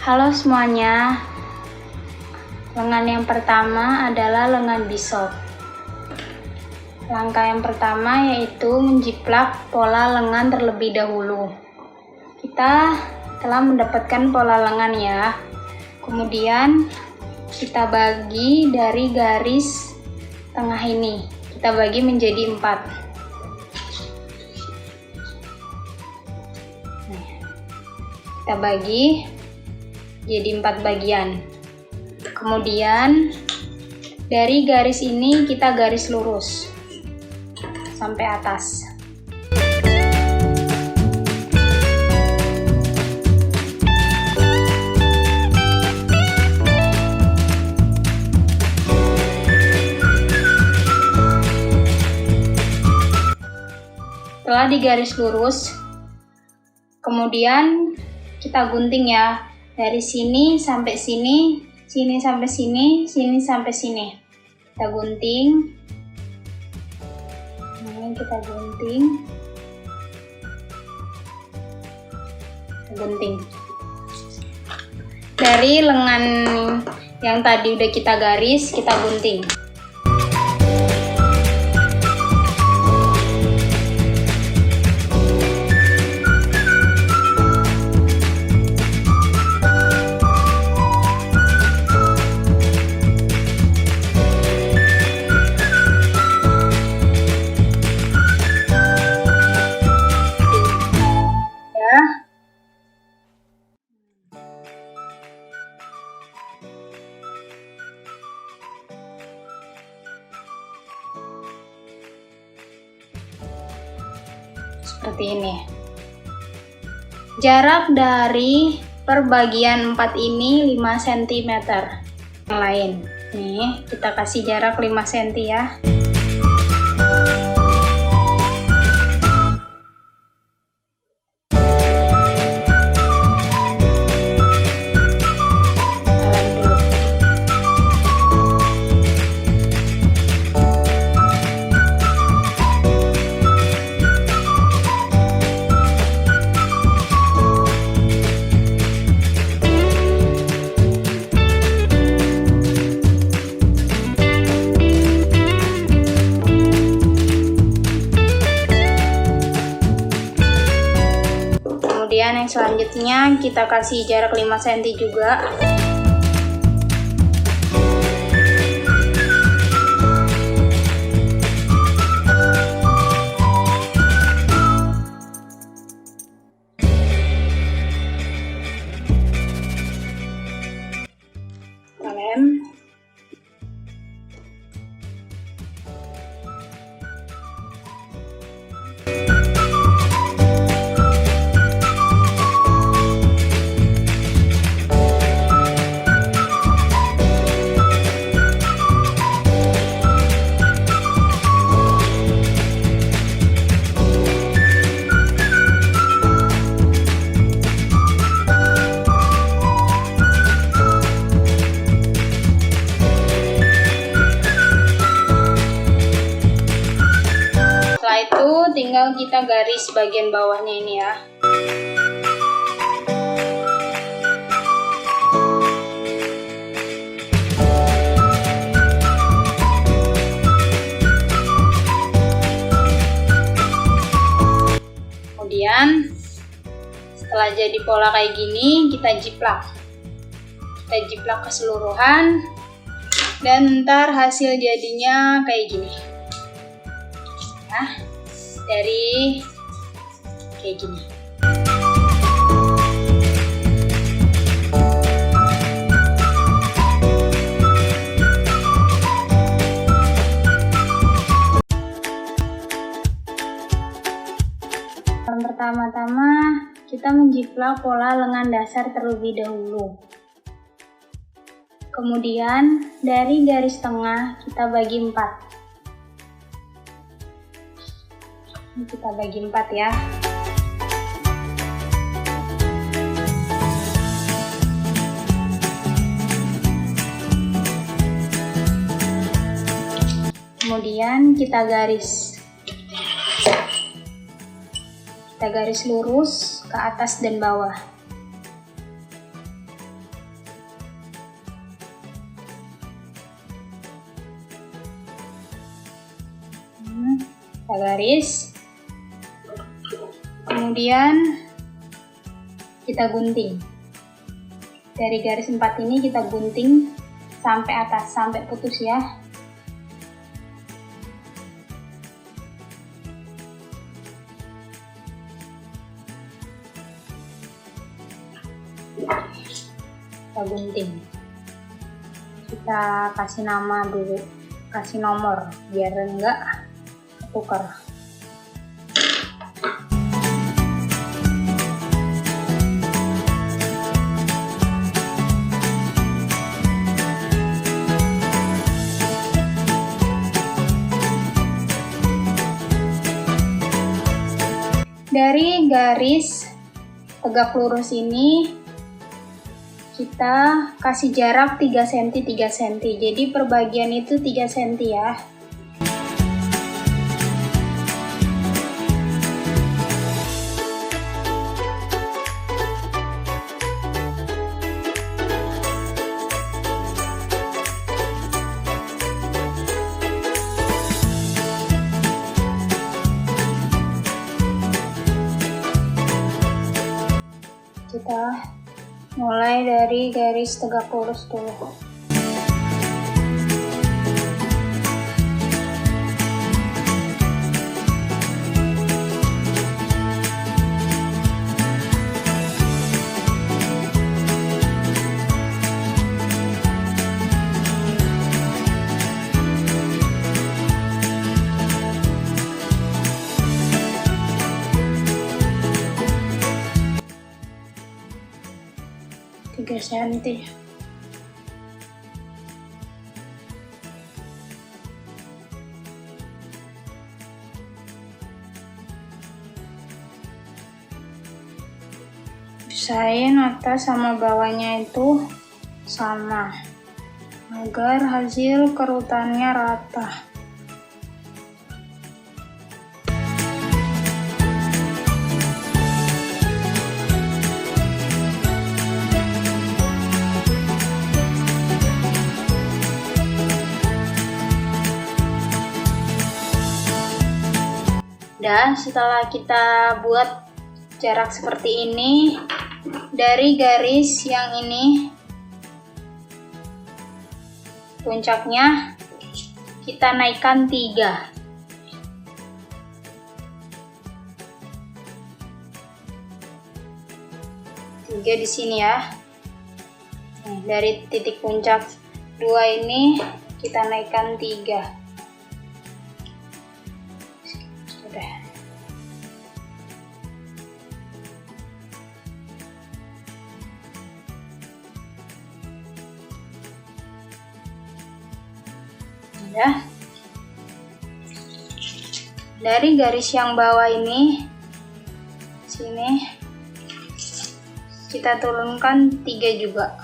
Halo semuanya, lengan yang pertama adalah lengan bishop. Langkah yang pertama yaitu menjiplak pola lengan terlebih dahulu. Kita telah mendapatkan pola lengan ya. Kemudian kita bagi dari garis tengah ini, kita bagi menjadi 4. Kita bagi jadi 4 bagian. Kemudian dari garis ini kita garis lurus sampai atas. Setelah digaris lurus, kemudian kita gunting ya. Dari sini sampai sini, sini sampai sini, sini sampai sini. Kita gunting. Ini kita gunting. Gunting. Dari lengan yang tadi udah kita garis, kita gunting. Seperti ini. Jarak dari perbagian 4 ini 5 cm. Yang lain nih kita kasih jarak 5 cm ya. Kemudian yang selanjutnya kita kasih jarak 5 cm juga. Lem. Setelah itu tinggal kita garis bagian bawahnya ini ya. Kemudian setelah jadi pola kayak gini, kita jiplak. Kita jiplak keseluruhan dan ntar hasil jadinya kayak gini. Nah, dari kayak gini. Pertama-tama kita menjiplak pola lengan dasar terlebih dahulu. Kemudian dari garis tengah kita bagi 4. Ini kita bagi 4 ya. Kemudian kita garis. Kita garis lurus ke atas dan bawah. kita garis, kemudian kita gunting. Dari garis 4 ini kita gunting sampai atas, sampai putus ya. Kita gunting, kita kasih nama dulu, kasih nomor biar enggak ketukar. Dari garis tegak lurus ini kita kasih jarak 3 cm 3 cm. Jadi per bagian itu 3 cm ya. Kita mulai dari garis tegak lurus dulu. Tiga senti. Pisahin atas sama bawahnya itu sama agar hasil kerutannya rata. Dan setelah kita buat jarak seperti ini, dari garis yang ini puncaknya kita naikkan 3. Di sini ya. Nah, dari titik puncak 2 ini kita naikkan 3. Ya. Dari garis yang bawah ini sini kita turunkan 3 juga.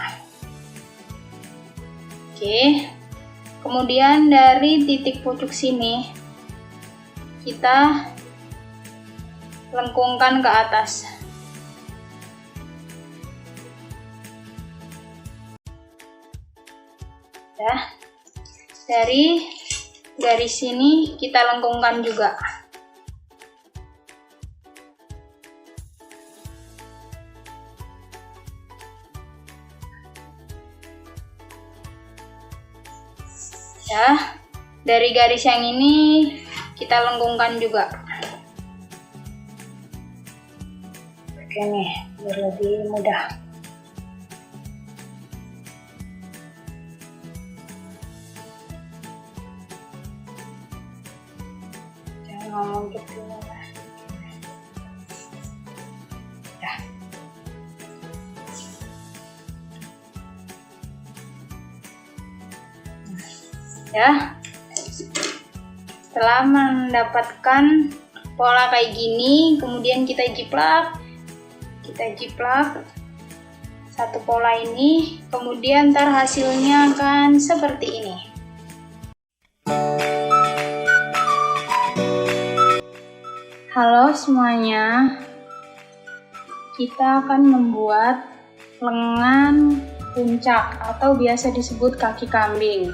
Oke. Kemudian dari titik pucuk sini kita lengkungkan ke atas. Ya. Dari garis sini kita lengkungkan juga. Ya, dari garis yang ini kita lengkungkan juga. Oke nih, biar lebih mudah. Ngomong gitu lah. Ya, setelah mendapatkan pola kayak gini, kemudian kita jiplak satu pola ini, kemudian ntar hasilnya akan seperti ini. Halo semuanya, kita akan membuat lengan puncak atau biasa disebut kaki kambing.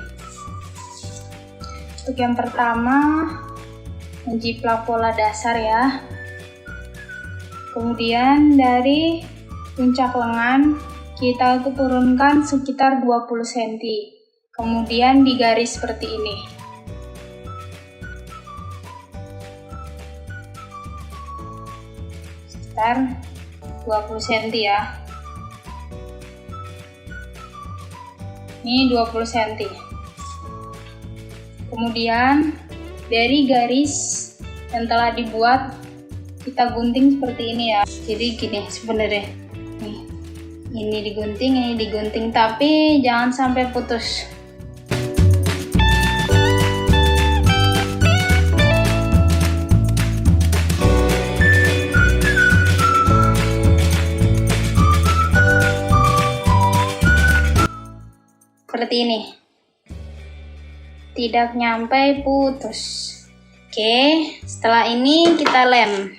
Untuk yang pertama, menjiplak pola dasar ya. Kemudian dari puncak lengan kita turunkan sekitar 20 cm. Kemudian digaris seperti ini. Sekitar 20 cm ya. Ini 20 cm. Kemudian dari garis yang telah dibuat kita gunting seperti ini ya. Jadi gini sebenarnya. Nih, ini digunting, tapi jangan sampai putus. Seperti ini. Tidak nyampe putus. Oke, setelah ini kita lem.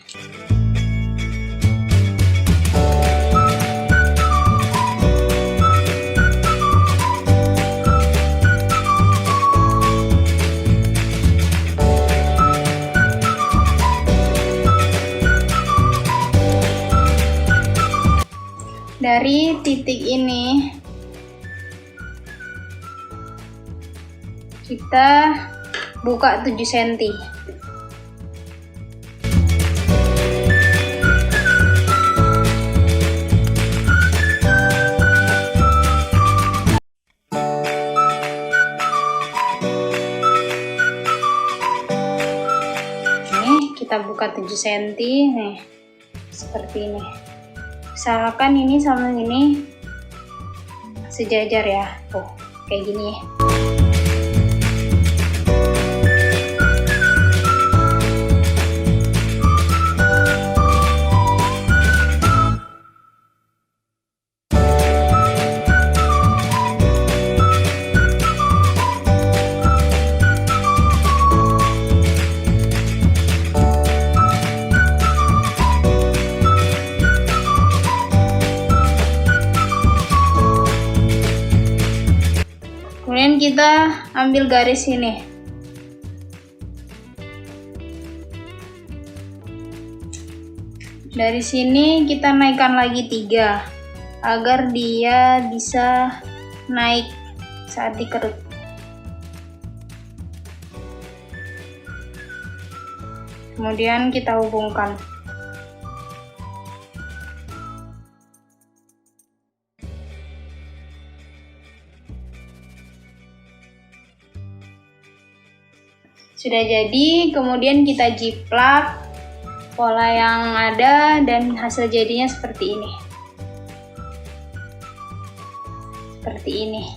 Dari titik ini kita buka 7 cm. Nih, kita buka 7 cm nih. Seperti ini. Usahakan ini sama ini sejajar ya. Tuh, kayak gini. Kemudian kita ambil garis ini. Dari sini kita naikkan lagi 3 agar dia bisa naik saat dikerut. Kemudian kita hubungkan. Sudah jadi, kemudian kita jiplak pola yang ada dan hasil jadinya seperti ini. Seperti ini.